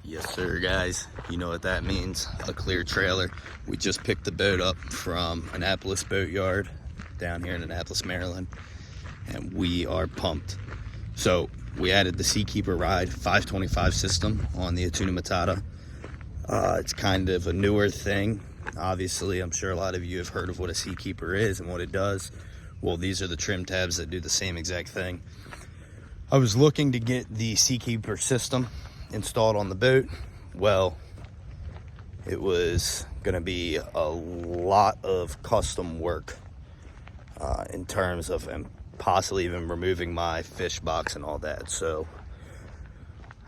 Yes sir, guys, you know what that means, a clear trailer. We just picked the boat up from Annapolis Boat Yard down here in Annapolis, Maryland, and we are pumped. So we added the Seakeeper Ride 525 system on the Atuna Matata. It's kind of a newer thing. Obviously, I'm sure a lot of you have heard of what a Seakeeper is and what it does. Well, these are the trim tabs that do the same exact thing. I was looking to get the Seakeeper system installed on the boat. Well, it was gonna be a lot of custom work in terms of possibly even removing my fish box and all that. So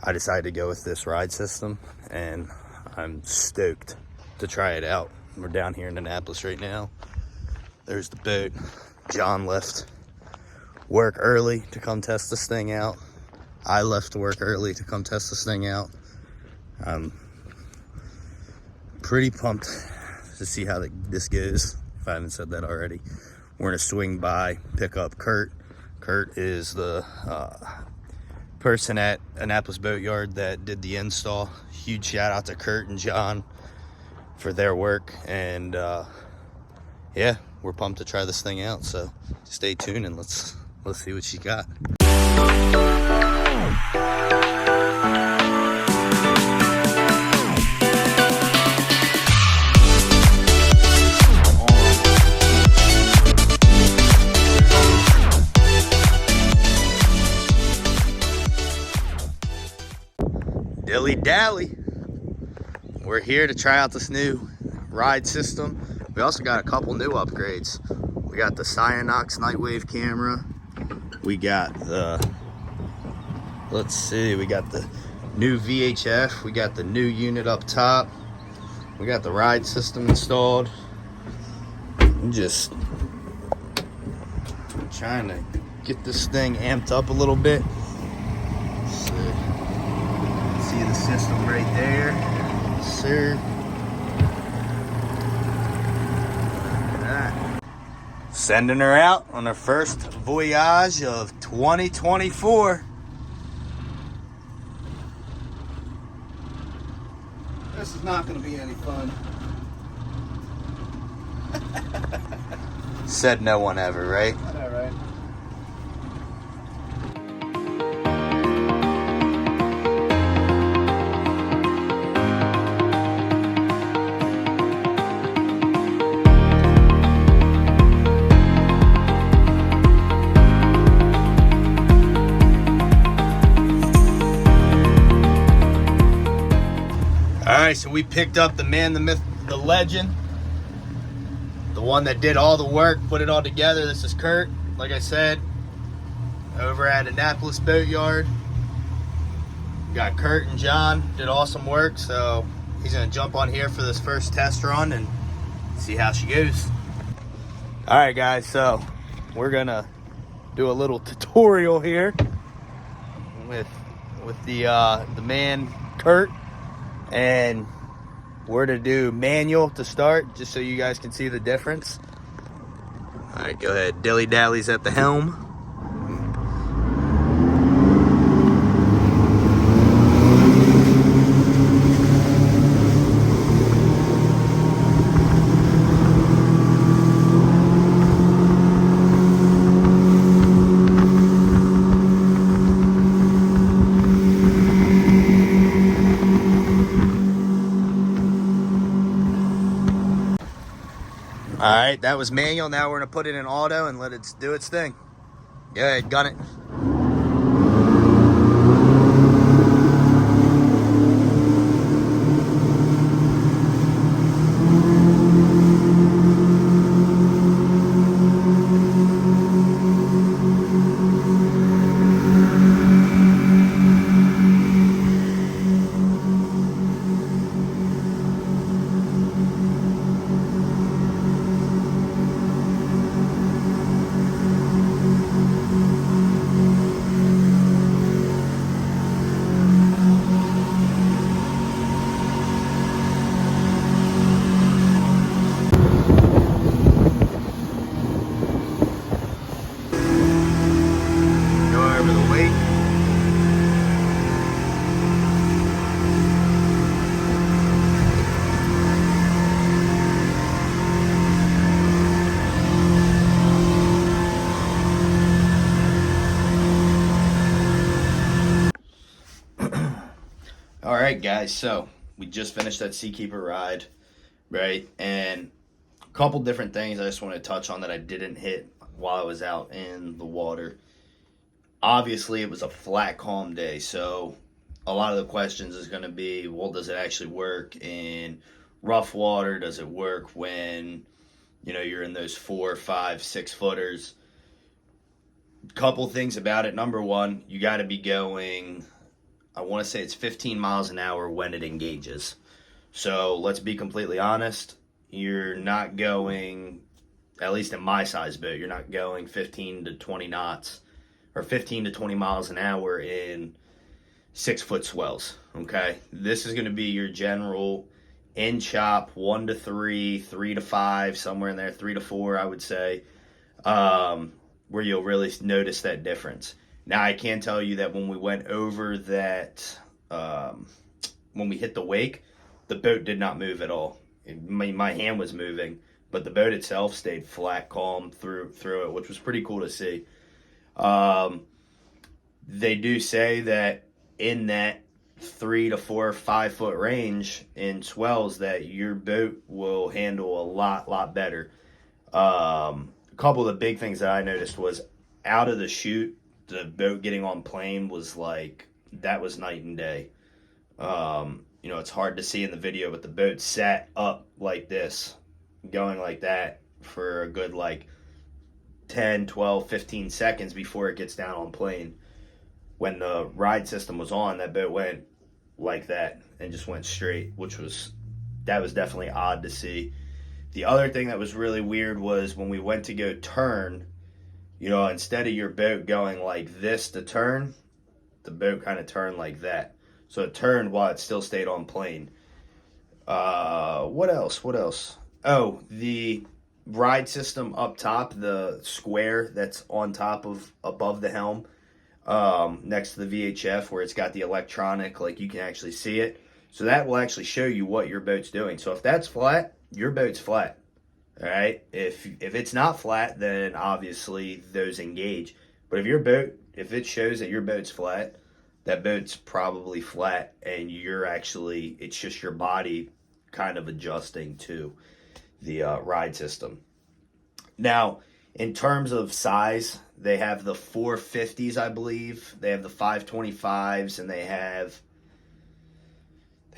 I decided to go with this ride system, and I'm stoked to try it out. We're down here in Annapolis right now. There's the boat. John left work early to come test this thing out. I left work early to come test this thing out. I'm pretty pumped to see how this goes, if I haven't said that already. We're gonna swing by, pick up Kurt. Kurt is the person at Annapolis Boat Yard that did the install. Huge shout out to Kurt and John for their work. And yeah, we're pumped to try this thing out. So stay tuned and let's see what she got. Dilly dally. We're here to try out this new ride system. We also got a couple new upgrades. We got the Cyanox Nightwave camera. We got the, let's see, we got the new VHF. We got the new unit up top. We got the ride system installed. I'm just trying to get this thing amped up a little bit. See the system right there, yes, sir. Look at that. Sending her out on her first voyage of 2024. This is not going to be any fun. Said no one ever, right? I know, right? Alright, so we picked up the man, the myth, the legend, the one that did all the work, put it all together. This is Kurt, like I said, over at Annapolis Boat Yard. We got Kurt and John, did awesome work, so he's gonna jump on here for this first test run and see how she goes. Alright guys, so we're gonna do a little tutorial here with the man Kurt. And we're to do manual to start, just so you guys can see the difference. All right, go ahead. Dilly Dally's at the helm. All right, that was manual. Now we're gonna put it in auto and let it do its thing. Go ahead, gun it. All right, guys, so we just finished that Seakeeper ride, right? And a couple different things I just want to touch on that I didn't hit while I was out in the water. Obviously, it was a flat, calm day, so a lot of the questions is going to be, well, does it actually work in rough water? Does it work when, you know, you're in those 4, 5, 6 footers? Couple things about it. Number one, you got to be going, I want to say it's 15 miles an hour when it engages. So let's be completely honest. You're not going, at least in my size boat, you're not going 15 to 20 knots or 15 to 20 miles an hour in 6-foot swells. Okay. This is going to be your general in chop 1 to 3, 3 to 5, somewhere in there, 3 to 4, I would say, where you'll really notice that difference. Now, I can tell you that when we went over that, when we hit the wake, the boat did not move at all. My hand was moving, but the boat itself stayed flat, calm through it, which was pretty cool to see. They do say that in that 3 to 4, 5 foot range in swells that your boat will handle a lot better. A couple of the big things that I noticed was out of the chute, the boat getting on plane was like, that was night and day. You know, it's hard to see in the video, but the boat sat up like this, going like that for a good like 10, 12, 15 seconds before it gets down on plane. When the ride system was on, that boat went like that and just went straight, that was definitely odd to see. The other thing that was really weird was when we went to go turn, you know, instead of your boat going like this to turn, the boat kind of turned like that. So it turned while it still stayed on plane. What else? Oh, the ride system up top, the square that's on top of, above the helm, next to the VHF where it's got the electronic, like you can actually see it. So that will actually show you what your boat's doing. So if that's flat, your boat's flat. All right. If it's not flat, then obviously those engage. But if it shows that your boat's flat, that boat's probably flat, and it's just your body kind of adjusting to the ride system. Now, in terms of size, they have the 450s, I believe. They have the 525s, and they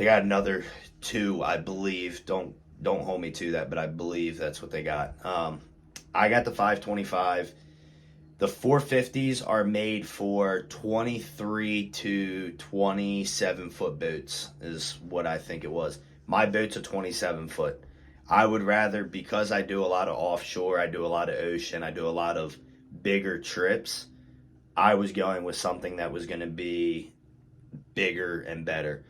got another 2, I believe. Don't hold me to that, but I believe that's what they got. I got the 525. The 450s are made for 23 to 27 foot boats is what I think it was. My boat's a 27 foot. I would rather, because I do a lot of offshore, I do a lot of ocean, I do a lot of bigger trips, I was going with something that was going to be bigger and better.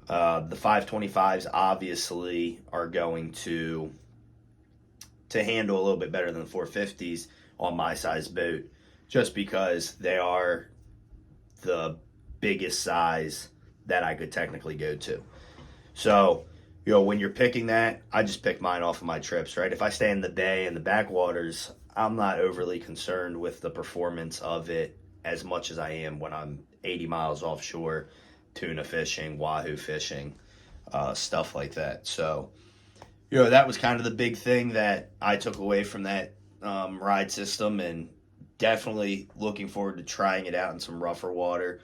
The 525s obviously are going to handle a little bit better than the 450s on my size boat, just because they are the biggest size that I could technically go to. So, you know, when you're picking that, I just pick mine off of my trips, right? If I stay in the bay and the backwaters, I'm not overly concerned with the performance of it as much as I am when I'm 80 miles offshore, tuna fishing, wahoo fishing, stuff like that. So, you know, that was kind of the big thing that I took away from that ride system, and definitely looking forward to trying it out in some rougher water.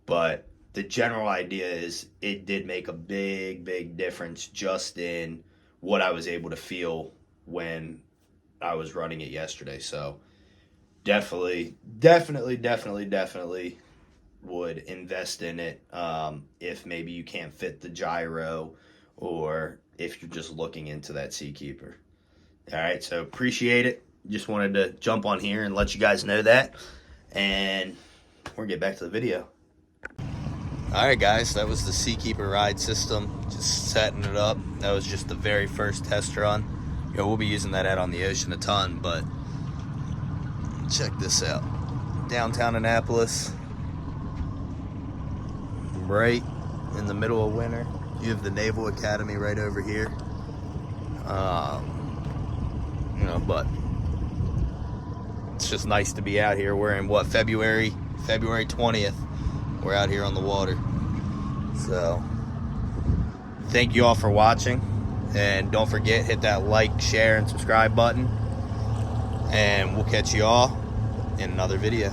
But the general idea is it did make a big difference just in what I was able to feel when I was running it yesterday. So definitely would invest in it if maybe you can't fit the gyro, or if you're just looking into that Seakeeper. All right, so appreciate it. Just wanted to jump on here and let you guys know that, and we're gonna get back to the video. All right, guys, that was the Seakeeper ride system, just setting it up. That was just the very first test run. You know, we'll be using that out on the ocean a ton, but check this out. Downtown Annapolis, right in the middle of winter. You have the Naval Academy right over here. You know, but it's just nice to be out here. We're in what, February 20th. We're out here on the water. So thank you all for watching, and don't forget, hit that like, share, and subscribe button, and we'll catch you all in another video.